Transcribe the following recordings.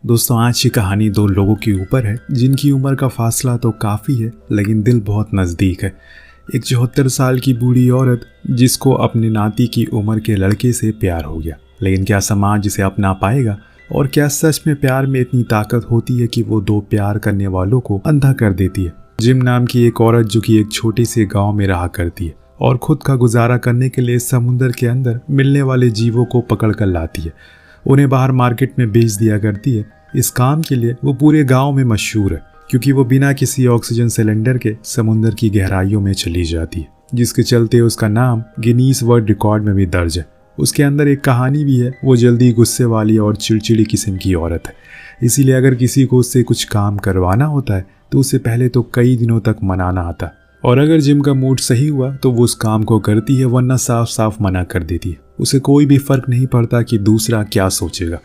दोस्तों, आज की कहानी दो लोगों के ऊपर है जिनकी उम्र का फासला तो काफ़ी है लेकिन दिल बहुत नज़दीक है। एक 74 साल की बूढ़ी औरत जिसको अपने नाती की उम्र के लड़के से प्यार हो गया, लेकिन क्या समाज इसे अपना पाएगा? और क्या सच में प्यार में इतनी ताकत होती है कि वो दो प्यार करने वालों को अंधा कर देती है? जिम नाम की एक औरत जो कि एक छोटे से गाँव में रहा करती है और खुद का गुजारा करने के लिए समुद्र के अंदर मिलने वाले जीवों को पकड़ कर लाती है, उन्हें बाहर मार्केट में बेच दिया करती है। इस काम के लिए वो पूरे गांव में मशहूर है क्योंकि वो बिना किसी ऑक्सीजन सिलेंडर के समुद्र की गहराइयों में चली जाती है, जिसके चलते उसका नाम गिनीज वर्ल्ड रिकॉर्ड में भी दर्ज है। उसके अंदर एक कहानी भी है। वो जल्दी गुस्से वाली और चिड़चिड़ी किस्म की औरत है, इसीलिए अगर किसी को उससे कुछ काम करवाना होता है तो उससे पहले तो कई दिनों तक मनाना आता है, और अगर जिम का मूड सही हुआ तो वो उस काम को करती है, वरना साफ साफ मना कर देती है। उसे कोई भी फर्क नहीं पड़ता कि दूसरा क्या सोचेगा।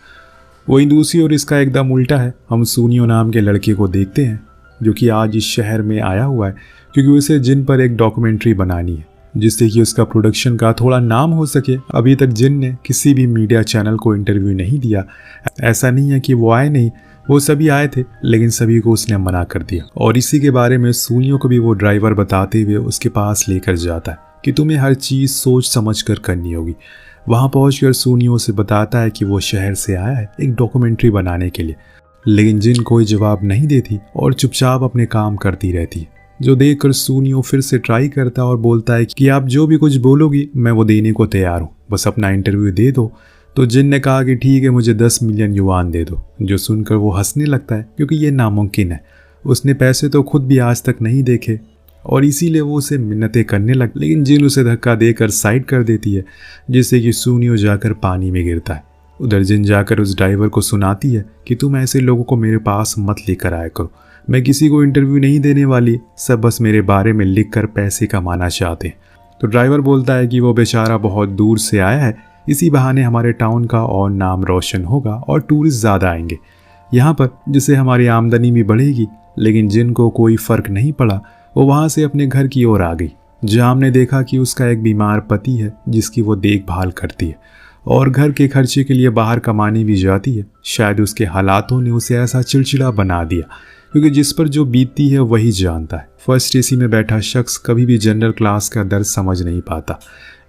वहीं दूसरी ओर इसका एकदम उल्टा है। हम सूनियो नाम के लड़के को देखते हैं जो कि आज इस शहर में आया हुआ है क्योंकि उसे जिन पर एक डॉक्यूमेंट्री बनानी है जिससे कि उसका प्रोडक्शन का थोड़ा नाम हो सके। अभी तक जिन ने किसी भी मीडिया चैनल को इंटरव्यू नहीं दिया। ऐसा नहीं है कि वो आए नहीं, वो सभी आए थे, लेकिन सभी को उसने मना कर दिया। और इसी के बारे में सूनियो को भी वो ड्राइवर बताते हुए उसके पास लेकर जाता है कि तुम्हें हर चीज़ सोच समझ कर करनी होगी। वहाँ पहुँचकर सूनियो से बताता है कि वो शहर से आया है एक डॉक्यूमेंट्री बनाने के लिए, लेकिन जिन कोई जवाब नहीं देती और चुपचाप अपने काम करती रहती है। जो देखकर सूनियो फिर से ट्राई करता है और बोलता है कि आप जो भी कुछ बोलोगी मैं वो देने को तैयार हूँ, बस अपना इंटरव्यू दे दो। तो जिन ने कहा कि ठीक है, मुझे 10 मिलियन युआन दे दो। जो सुनकर वो हंसने लगता है क्योंकि ये नामुमकिन है। उसने पैसे तो खुद भी आज तक नहीं देखे और इसीलिए वो उसे मिन्नतें करने लग, लेकिन जिन उसे धक्का देकर साइड कर देती है, जिससे कि सूनियो जाकर पानी में गिरता है। उधर जिन जाकर उस ड्राइवर को सुनाती है कि तुम ऐसे लोगों को मेरे पास मत लेकर आया करो, मैं किसी को इंटरव्यू नहीं देने वाली, सब बस मेरे बारे में लिख कर पैसे कमाना चाहते हैं। तो ड्राइवर बोलता है कि वो बेचारा बहुत दूर से आया है, इसी बहाने हमारे टाउन का और नाम रोशन होगा और टूरिस्ट ज़्यादा आएंगे यहाँ पर, जिससे हमारी आमदनी भी बढ़ेगी। लेकिन जिन को कोई फ़र्क नहीं पड़ा, वो वहाँ से अपने घर की ओर आ गई, जहाँ हमने देखा कि उसका एक बीमार पति है जिसकी वो देखभाल करती है और घर के खर्चे के लिए बाहर कमाने भी जाती है। शायद उसके हालातों ने उसे ऐसा चिड़चिड़ा बना दिया क्योंकि जिस पर जो बीतती है वही जानता है। फर्स्ट एसी में बैठा शख्स कभी भी जनरल क्लास का दर्द समझ नहीं पाता,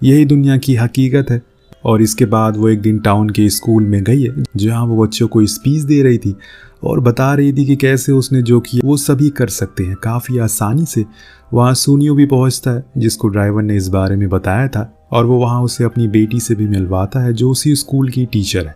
यही दुनिया की हकीकत है। और इसके बाद वो एक दिन टाउन के स्कूल में गई है जहाँ वो बच्चों को स्पीच दे रही थी और बता रही थी कि कैसे उसने जो किया वो सभी कर सकते हैं काफ़ी आसानी से। वहाँ सूनियो भी पहुँचता है जिसको ड्राइवर ने इस बारे में बताया था, और वो वहाँ उसे अपनी बेटी से भी मिलवाता है जो उसी स्कूल की टीचर है।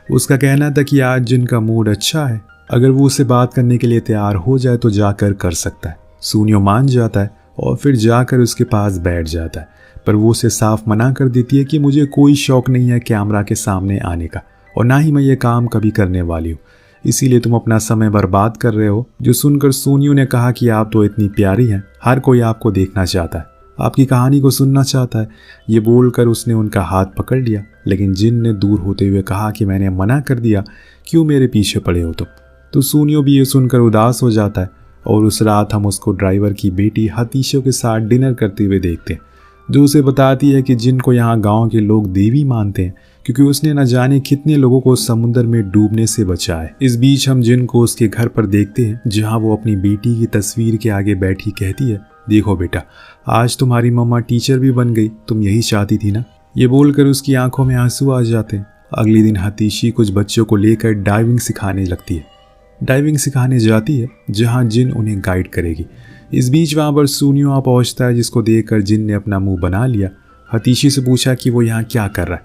उसका कहना था कि आज जिनका मूड अच्छा है, अगर वो उससे बात करने के लिए तैयार हो जाए तो जाकर कर सकता है। सूनियो मान जाता है और फिर जाकर उसके पास बैठ जाता है, पर वो उसे साफ मना कर देती है कि मुझे कोई शौक नहीं है कैमरा के सामने आने का, और ना ही मैं ये काम कभी करने वाली हूँ, इसीलिए तुम अपना समय बर्बाद कर रहे हो। जो सुनकर सूनियो ने कहा कि आप तो इतनी प्यारी हैं, हर कोई आपको देखना चाहता है, आपकी कहानी को सुनना चाहता है। ये बोलकर उसने उनका हाथ पकड़ लिया, लेकिन जिन ने दूर होते हुए कहा कि मैंने मना कर दिया, क्यों मेरे पीछे पड़े हो तुम? तो सूनियो भी ये सुनकर उदास हो जाता है और उस रात हम उसको ड्राइवर की बेटी हतीशो के साथ डिनर करते हुए देखते हैं, जो उसे बताती है कि जिन को यहाँ गांव के लोग देवी मानते हैं क्योंकि उसने न जाने कितने लोगों को समुद्र में डूबने से बचाया है। इस बीच हम जिन को उसके घर पर देखते हैं जहाँ वो अपनी बेटी की तस्वीर के आगे बैठी कहती है, देखो बेटा, आज तुम्हारी मम्मा टीचर भी बन गई, तुम यही चाहती थी ना। ये बोलकर उसकी आंखों में आंसू आ जाते हैं। अगले दिन हतीशी कुछ बच्चों को लेकर डाइविंग सिखाने लगती है। डाइविंग सिखाने जाती है जहाँ जिन उन्हें गाइड करेगी। इस बीच वहाँ पर सूनियो आ पहुँचता है, जिसको देखकर जिन ने अपना मुंह बना लिया। हतीशी से पूछा कि वो यहाँ क्या कर रहा है,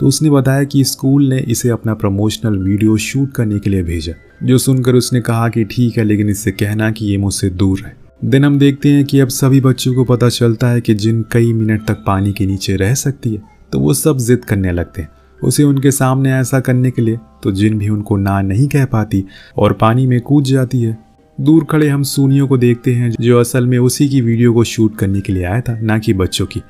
तो उसने बताया कि स्कूल ने इसे अपना प्रमोशनल वीडियो शूट करने के लिए भेजा। जो सुनकर उसने कहा कि ठीक है, लेकिन इससे कहना कि ये मुझसे दूर है। दिन हम देखते हैं कि अब सभी बच्चों को पता चलता है कि जिन कई मिनट तक पानी के नीचे रह सकती है, तो वो सब जिद करने लगते हैं उसे उनके सामने ऐसा करने के लिए। तो जिन भी उनको ना नहीं कह पाती और पानी में कूद जाती है। दूर खड़े हम सूनियो को देखते हैं जो असल में उसी की वीडियो को शूट करने के लिए आया था, ना कि बच्चों की।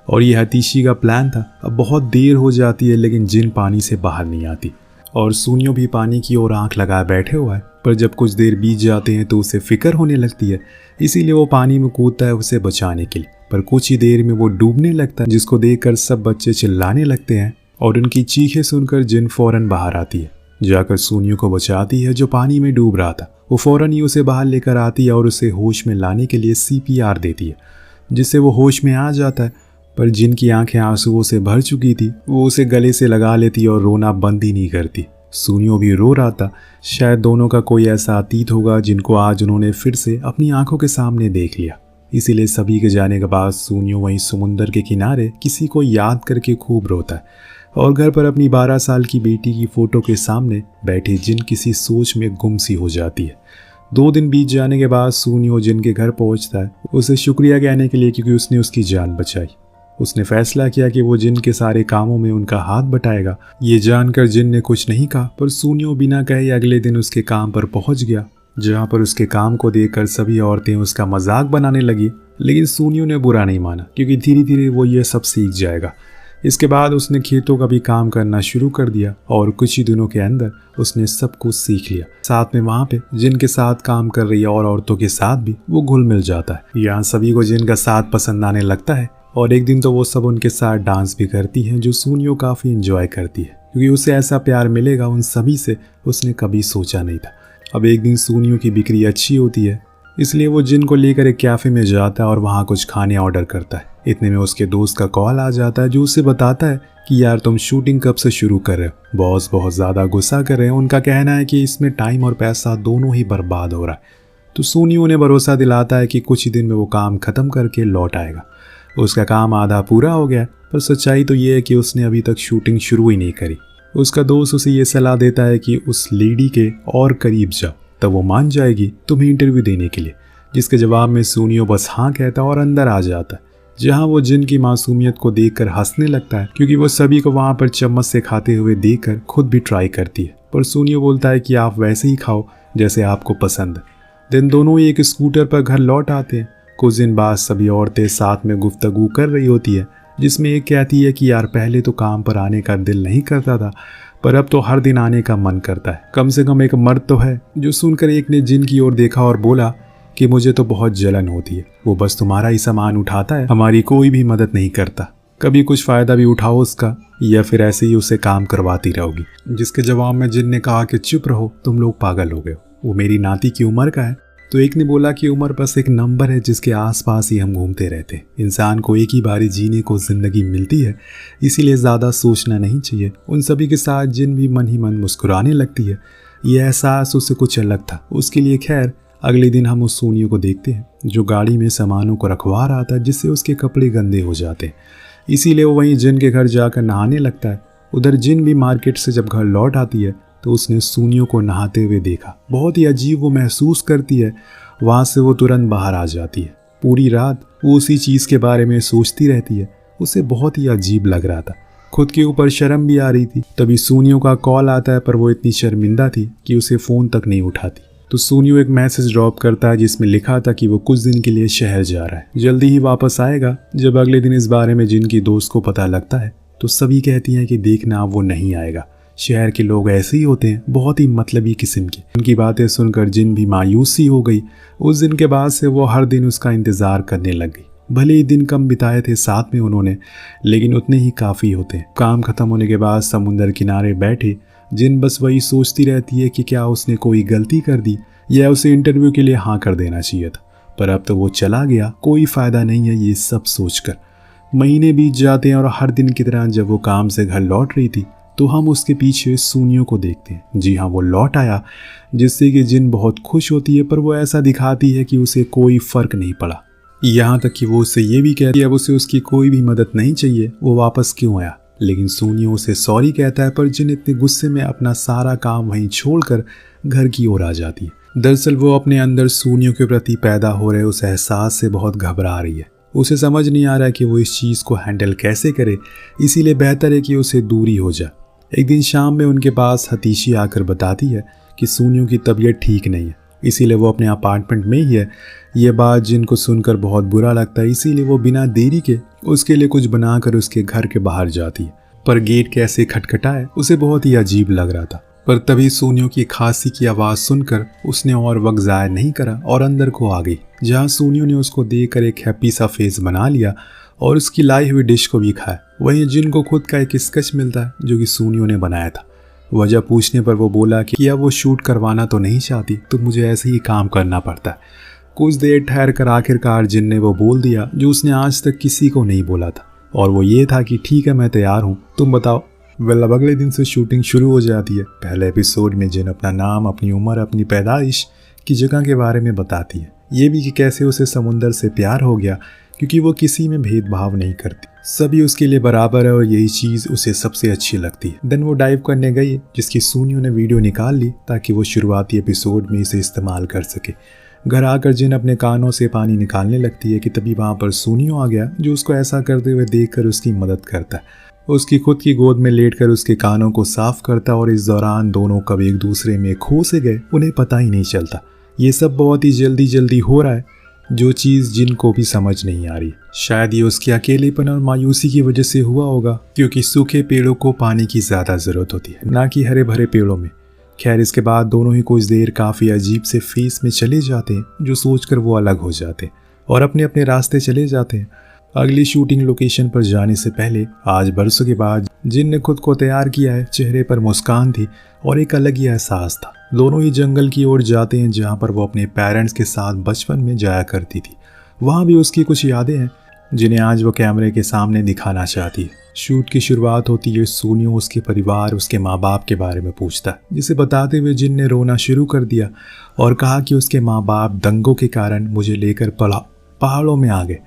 और ये हतीशी का प्लान था। अब बहुत देर हो जाती है लेकिन जिन पानी से बाहर नहीं आती और सूनियो भी पानी की ओर आंख लगाए बैठे हुआ है। पर जब कुछ देर बीत जाते हैं तो उसे फिक्र होने लगती है, इसीलिए वो पानी में कूदता है उसे बचाने के लिए। पर कुछ ही देर में वो डूबने लगता है, जिसको देखकर सब बच्चे चिल्लाने लगते हैं और उनकी चीखें सुनकर जिन फौरन बाहर आती है। जाकर सूनियो को बचाती है जो पानी में डूब रहा था। वो फौरन ही उसे बाहर लेकर आती है और उसे होश में लाने के लिए CPR देती है, जिससे वो होश में आ जाता है। पर जिनकी आंखें आंसुओं से भर चुकी थी वो उसे गले से लगा लेती और रोना बंद ही नहीं करती। सूनियो भी रो रहा था। शायद दोनों का कोई ऐसा अतीत होगा जिनको आज उन्होंने फिर से अपनी आंखों के सामने देख लिया। इसीलिए सभी के जाने के बाद सूनियो वहीं समुंदर के किनारे किसी को याद करके खूब रोता है और घर पर अपनी 12 साल की बेटी की फोटो के सामने बैठे जिन किसी सोच में गुम सी हो जाती है। 2 दिन बीत जाने के बाद सूनियो जिन के घर पहुंचता है उसे शुक्रिया कहने के लिए, क्योंकि उसने उसकी जान बचाई। उसने फैसला किया कि वो जिन के सारे कामों में उनका हाथ बटाएगा। ये जानकर जिन ने कुछ नहीं कहा, पर सूनियो बिना कहे अगले दिन उसके काम पर पहुंच गया, जहां पर उसके काम को देखकर सभी औरतें उसका मजाक बनाने लगी। लेकिन सूनियो ने बुरा नहीं माना, क्योंकि धीरे धीरे वो ये सब सीख जाएगा। इसके बाद उसने खेतों का भी काम करना शुरू कर दिया और कुछ ही दिनों के अंदर उसने सब कुछ सीख लिया। साथ में वहाँ पे जिनके साथ काम कर रही और औरतों के साथ भी वो घुल मिल जाता है। यहाँ सभी को जिनका साथ पसंद आने लगता है और एक दिन तो वो सब उनके साथ डांस भी करती हैं, जो सूनियो काफ़ी इंजॉय करती है, क्योंकि उसे ऐसा प्यार मिलेगा उन सभी से उसने कभी सोचा नहीं था। अब एक दिन सूनियो की बिक्री अच्छी होती है, इसलिए वो जिन को लेकर एक कैफ़े में जाता है और वहाँ कुछ खाने ऑर्डर करता है। इतने में उसके दोस्त का कॉल आ जाता है, जो उसे बताता है कि यार तुम शूटिंग कब से शुरू कर रहे हो। बॉस बहुत ज़्यादा गुस्सा कर रहे हैं। उनका कहना है कि इसमें टाइम और पैसा दोनों ही बर्बाद हो रहा है। तो सूनियो उन्हें भरोसा दिलाता है कि कुछ ही दिन में वो काम ख़त्म करके लौट आएगा। उसका काम आधा पूरा हो गया, पर सच्चाई तो ये है कि उसने अभी तक शूटिंग शुरू ही नहीं करी। उसका दोस्त उसे ये सलाह देता है कि उस लेडी के और करीब जाओ, तब वो मान जाएगी तुम्हें इंटरव्यू देने के लिए। जिसके जवाब में सूनियो बस हाँ कहता और अंदर आ जाता है, जहाँ वो जिन की मासूमियत को देखकर हंसने लगता है, क्योंकि वो सभी को वहाँ पर चम्मच से खाते हुए देखकर खुद भी ट्राई करती है। पर सूनियो बोलता है कि आप वैसे ही खाओ जैसे आपको पसंद है। दिन दोनों ही एक स्कूटर पर घर लौट आते हैं। कुछ दिन बाद सभी औरतें साथ में गुफ्तगू कर रही होती है, जिसमें एक कहती है कि यार पहले तो काम पर आने का दिल नहीं करता था, पर अब तो हर दिन आने का मन करता है। कम से कम एक मर्द तो है। जो सुनकर एक ने जिन की ओर देखा और बोला कि मुझे तो बहुत जलन होती है, वो बस तुम्हारा ही सामान उठाता है, हमारी कोई भी मदद नहीं करता। कभी कुछ फ़ायदा भी उठाओ उसका, या फिर ऐसे ही उसे काम करवाती रहोगी। जिसके जवाब में जिन ने कहा कि चुप रहो, तुम लोग पागल हो गए हो, वो मेरी नाती की उम्र का है। तो एक ने बोला कि उम्र बस एक नंबर है जिसके आसपास ही हम घूमते रहते हैं। इंसान को एक ही बारी जीने को ज़िंदगी मिलती है, इसीलिए ज़्यादा सोचना नहीं चाहिए। उन सभी के साथ जिन भी मन ही मन मुस्कुराने लगती है। ये एहसास उससे कुछ अलग था उसके लिए। खैर, अगले दिन हम उस सूनियो को देखते हैं जो गाड़ी में सामानों को रखवा रहा था, जिससे उसके कपड़े गंदे हो जाते हैं। इसीलिए वो वहीं जिन के घर जाकर नहाने लगता है। उधर जिन भी मार्केट से जब घर लौट आती है तो उसने सूनियो को नहाते हुए देखा। बहुत ही अजीब वो महसूस करती है। वहाँ से वो तुरंत बाहर आ जाती है। पूरी रात वो उसी चीज़ के बारे में सोचती रहती है। उसे बहुत ही अजीब लग रहा था, खुद के ऊपर शर्म भी आ रही थी। तभी सूनियो का कॉल आता है, पर वो इतनी शर्मिंदा थी कि उसे फ़ोन तक नहीं उठाती। तो सूनियो एक मैसेज ड्रॉप करता है जिसमें लिखा था कि वो कुछ दिन के लिए शहर जा रहा है, जल्दी ही वापस आएगा। जब अगले दिन इस बारे में जिनकी दोस्त को पता लगता है तो सभी कहती हैं कि देखना वो नहीं आएगा। शहर के लोग ऐसे ही होते हैं, बहुत ही मतलबी किस्म के। उनकी बातें सुनकर जिन भी मायूसी हो गई। उस दिन के बाद से वो हर दिन उसका इंतज़ार करने लग गई। भले ही दिन कम बिताए थे साथ में उन्होंने, लेकिन उतने ही काफ़ी होते हैं। काम खत्म होने के बाद समुंदर किनारे बैठे जिन बस वही सोचती रहती है कि क्या उसने कोई गलती कर दी या उसे इंटरव्यू के लिए हाँ कर देना चाहिए था। पर अब तो वो चला गया, कोई फ़ायदा नहीं है ये सब सोचकर। महीने बीत जाते हैं और हर दिन की तरह जब वो काम से घर लौट रही थी तो हम उसके पीछे सूनियो को देखते हैं। जी हाँ, वो लौट आया, जिससे कि जिन बहुत खुश होती है, पर वो ऐसा दिखाती है कि उसे कोई फ़र्क नहीं पड़ा। यहाँ तक कि वो उससे ये भी कहती है अब उसे उसकी कोई भी मदद नहीं चाहिए, वो वापस क्यों आया। लेकिन सूनियो उसे सॉरी कहता है, पर जिन इतने गुस्से में अपना सारा काम वहीं छोड़कर घर की ओर आ जाती है। दरअसल वो अपने अंदर सूनियो के प्रति पैदा हो रहे उस एहसास से बहुत घबरा रही है। उसे समझ नहीं आ रहा कि वो इस चीज़ को हैंडल कैसे करे, इसीलिए बेहतर है कि उसे दूरी हो जाए। एक दिन शाम में उनके पास हतीशी आकर बताती है कि सूनियो की तबीयत ठीक नहीं है, इसीलिए वो अपने अपार्टमेंट में ही है। ये बात जिनको सुनकर बहुत बुरा लगता है, इसीलिए वो बिना देरी के उसके लिए कुछ बनाकर उसके घर के बाहर जाती है। पर गेट कैसे खटखटाए उसे बहुत ही अजीब लग रहा था। पर तभी सूनियो की खांसी की आवाज़ सुनकर उसने और वक्त ज़ाया नहीं करा और अंदर को आ गई, जहाँ सूनियो ने उसको देखकर एक हैप्पी सा फेस बना लिया और उसकी लाई हुई डिश को भी खाया। वहीं जिनको खुद का एक स्केच मिलता है जो कि सूनियो ने बनाया था। वजह पूछने पर वो बोला कि अब वो शूट करवाना तो नहीं चाहती, तो मुझे ऐसे ही काम करना पड़ता है। कुछ देर ठहर कर आखिरकार जिन ने वो बोल दिया जो उसने आज तक किसी को नहीं बोला था, और वो ये था कि ठीक है मैं तैयार हूँ, तुम बताओ। वेल अब अगले दिन से शूटिंग शुरू हो जाती है। पहले एपिसोड में जिन अपना नाम, अपनी उम्र, अपनी पैदाइश की जगह के बारे में बताती है, ये भी कि कैसे उसे समुंदर से प्यार हो गया, क्योंकि वो किसी में भेदभाव नहीं करती, सभी उसके लिए बराबर है और यही चीज़ उसे सबसे अच्छी लगती है। देन वो डाइव करने गई, जिसकी सूनियों ने वीडियो निकाल ली ताकि वो शुरुआती एपिसोड में इसे इस्तेमाल कर सके। घर आकर जिन अपने कानों से पानी निकालने लगती है कि तभी वहाँ पर सूनियों आ गया, जो उसको ऐसा करते हुए देखकर उसकी मदद करता है। उसकी खुद की गोद में लेटकर उसके कानों को साफ करता, और इस दौरान दोनों कब एक दूसरे में खो से गए उन्हें पता ही नहीं चलता। ये सब बहुत ही जल्दी जल्दी हो रहा है, जो चीज़ जिन को भी समझ नहीं आ रही। शायद ये उसके अकेलेपन और मायूसी की वजह से हुआ होगा, क्योंकि सूखे पेड़ों को पानी की ज़्यादा ज़रूरत होती है, ना कि हरे भरे पेड़ों में। खैर इसके बाद दोनों ही कुछ देर काफ़ी अजीब से फेस में चले जाते हैं, जो सोचकर वो अलग हो जाते हैं और अपने अपने रास्ते चले जाते हैं। अगली शूटिंग लोकेशन पर जाने से पहले आज बरसों के बाद जिन ने खुद को तैयार किया है, चेहरे पर मुस्कान थी और एक अलग ही एहसास था। दोनों ही जंगल की ओर जाते हैं, जहाँ पर वो अपने पेरेंट्स के साथ बचपन में जाया करती थी। वहाँ भी उसकी कुछ यादें हैं जिन्हें आज वो कैमरे के सामने दिखाना चाहती है। शूट की शुरुआत होती है, सूनियो उसके परिवार, उसके माँ बाप के बारे में पूछता है, जिसे बताते हुए जिन ने रोना शुरू कर दिया और कहा कि उसके माँ बाप दंगों के कारण मुझे लेकर पहाड़ों में आ गए,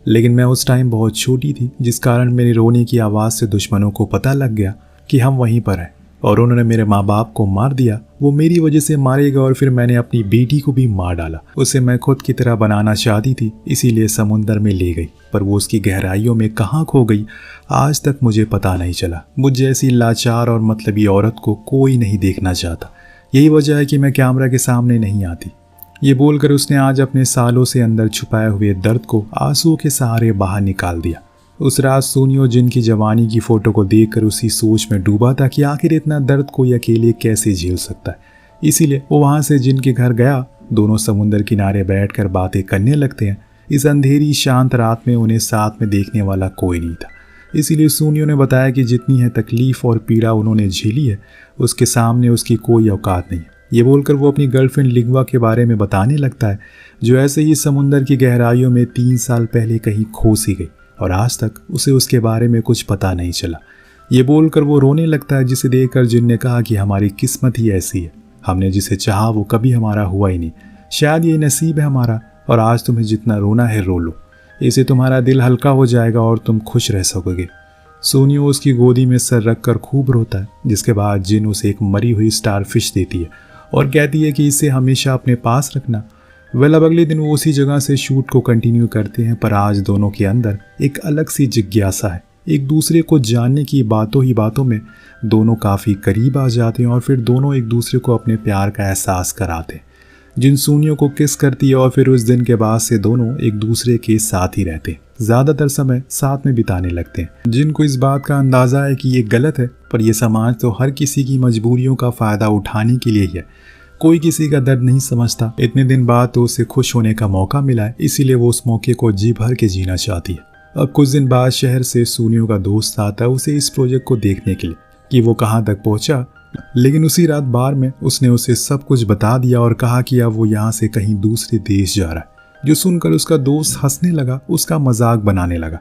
लेकिन मैं उस टाइम बहुत छोटी थी, जिस कारण मेरे रोने की आवाज़ से दुश्मनों को पता लग गया कि हम वहीं पर हैं और उन्होंने मेरे माँ बाप को मार दिया। वो मेरी वजह से मारे गए और फिर मैंने अपनी बेटी को भी मार डाला। उसे मैं खुद की तरह बनाना चाहती थी, इसीलिए समुंदर में ले गई, पर वो उसकी गहराइयों में कहाँ खो गई आज तक मुझे पता नहीं चला। मुझ जैसी लाचार और मतलबी औरत को कोई नहीं देखना चाहता, यही वजह है कि मैं कैमरा के सामने नहीं आती। ये बोलकर उसने आज अपने सालों से अंदर छुपाए हुए दर्द को आंसुओं के सहारे बाहर निकाल दिया। उस रात सूनियो जिन की जवानी की फोटो को देखकर उसी सोच में डूबा था कि आखिर इतना दर्द कोई अकेले कैसे झेल सकता है। इसीलिए वो वहां से जिन के घर गया। दोनों समुंदर किनारे बैठकर बातें करने लगते हैं। इस अंधेरी शांत रात में उन्हें साथ में देखने वाला कोई नहीं था, इसीलिए सूनियो ने बताया कि जितनी है तकलीफ और पीड़ा उन्होंने झेली है, उसके सामने उसकी कोई औकात नहीं। ये बोलकर वो अपनी गर्लफ्रेंड लिंगवा के बारे में बताने लगता है, जो ऐसे ही समुंदर की गहराइयों में 3 साल पहले कहीं खो सी गई और आज तक उसे उसके बारे में कुछ पता नहीं चला। ये बोलकर वो रोने लगता है, जिसे देखकर जिन ने कहा कि हमारी किस्मत ही ऐसी है, हमने जिसे चाहा वो कभी हमारा हुआ ही नहीं, शायद ये नसीब है हमारा, और आज तुम्हें जितना रोना है रो लो, इससे तुम्हारा दिल हल्का हो जाएगा और तुम खुश रह सकोगे। सूनियो उसकी गोदी में सर रखकर खूब रोता है, जिसके बाद जिन उसे एक मरी हुई स्टारफिश देती है और कहती है कि इसे हमेशा अपने पास रखना। वेल अब अगले दिन वो उसी जगह से शूट को कंटिन्यू करते हैं, पर आज दोनों के अंदर एक अलग सी जिज्ञासा है। एक दूसरे को जानने की बातों ही बातों में दोनों काफ़ी करीब आ जाते हैं और फिर दोनों एक दूसरे को अपने प्यार का एहसास कराते हैं। जिन सूनियों को किस करती है और फिर उस दिन के बाद से दोनों एक दूसरे के साथ ही रहते हैं, ज़्यादातर समय साथ में बिताने लगते हैं। जिनको इस बात का अंदाज़ा है कि ये गलत है, पर यह समाज तो हर किसी की मजबूरियों का फ़ायदा उठाने के लिए ही है, कोई किसी का दर्द नहीं समझता। इतने दिन बाद तो उसे खुश होने का मौका मिला है, इसीलिए वो उस मौके को जी भर के जीना चाहती है। अब कुछ दिन बाद शहर से सूनियों का दोस्त आता है उसे इस प्रोजेक्ट को देखने के लिए कि वो कहाँ तक पहुँचा, लेकिन उसी रात बार में उसने उसे सब कुछ बता दिया और कहा कि अब वो यहाँ से कहीं दूसरे देश जा रहा है। जो सुनकर उसका दोस्त हंसने लगा, उसका मजाक बनाने लगा,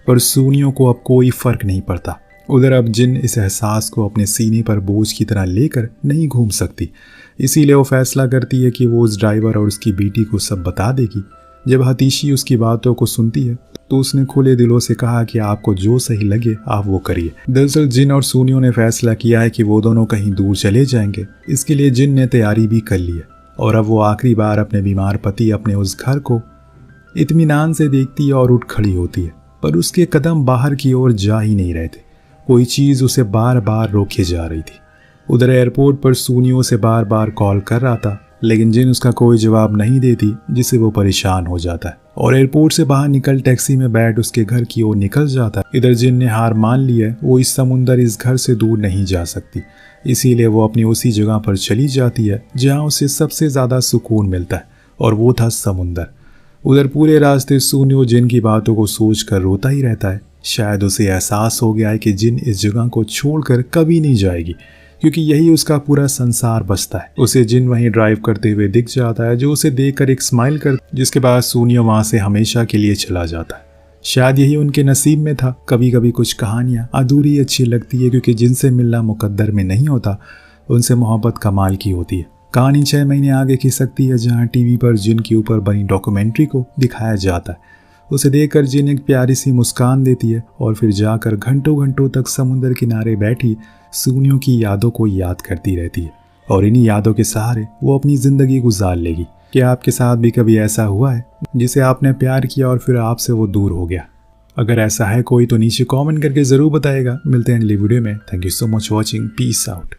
पर सूनियों को अब कोई फर्क नहीं पड़ता। उधर अब जिन इस एहसास को अपने सीने पर बोझ की तरह लेकर नहीं घूम सकती, इसीलिए वो फैसला करती है कि वो उस ड्राइवर और उसकी बेटी को सब बता देगी। जब हतीशी उसकी बातों को सुनती है तो उसने खुले दिलों से कहा कि आपको जो सही लगे आप वो करिए। दरअसल जिन और सूनियों ने फैसला किया है कि वो दोनों कहीं दूर चले जाएंगे। इसके लिए जिन ने तैयारी भी कर ली है और अब वो आखिरी बार अपने बीमार पति अपने उस घर को इत्मीनान से देखती है और उठ खड़ी होती है, पर उसके कदम बाहर की ओर जा ही नहीं रहे थे। कोई चीज़ उसे बार बार रोके जा रही थी। उधर एयरपोर्ट पर सूनियों से बार बार कॉल कर रहा था, लेकिन जिन उसका कोई जवाब नहीं देती, जिससे वो परेशान हो जाता है और एयरपोर्ट से बाहर निकल टैक्सी में बैठ उसके घर की ओर निकल जाता है। इधर जिन ने हार मान ली है, वो इस समुंदर इस घर से दूर नहीं जा सकती, इसीलिए वो अपनी उसी जगह पर चली जाती है जहाँ उसे सबसे ज़्यादा सुकून मिलता है, और वो था समुंदर। उधर पूरे रास्ते सूनियो जिन की बातों को सोच कर रोता ही रहता है। शायद उसे एहसास हो गया है कि जिन इस जगह को छोड़कर कभी नहीं जाएगी, क्योंकि यही उसका पूरा संसार बसता है। उसे जिन वहीं ड्राइव करते हुए दिख जाता है, जो उसे देखकर एक स्माइल कर, जिसके बाद सूनियो वहां से हमेशा के लिए चला जाता है। शायद यही उनके नसीब में था। कभी कभी कुछ कहानियां अधूरी अच्छी लगती है, क्योंकि जिनसे मिलना मुकद्दर में नहीं होता, उनसे मोहब्बत कमाल की होती है। कहानी 6 महीने आगे खिंच सकती है, जहाँ टीवी पर जिन के ऊपर बनी डॉक्यूमेंट्री को दिखाया जाता है। उसे देखकर जिन एक प्यारी सी मुस्कान देती है और फिर जाकर घंटों घंटों तक समुद्र किनारे बैठी सूनियो की यादों को याद करती रहती है, और इन्हीं यादों के सहारे वो अपनी ज़िंदगी गुजार लेगी। क्या आपके साथ भी कभी ऐसा हुआ है जिसे आपने प्यार किया और फिर आपसे वो दूर हो गया? अगर ऐसा है कोई तो नीचे कमेंट करके ज़रूर बताएगा। मिलते हैं अगली वीडियो में। Thank you so much watching. Peace out.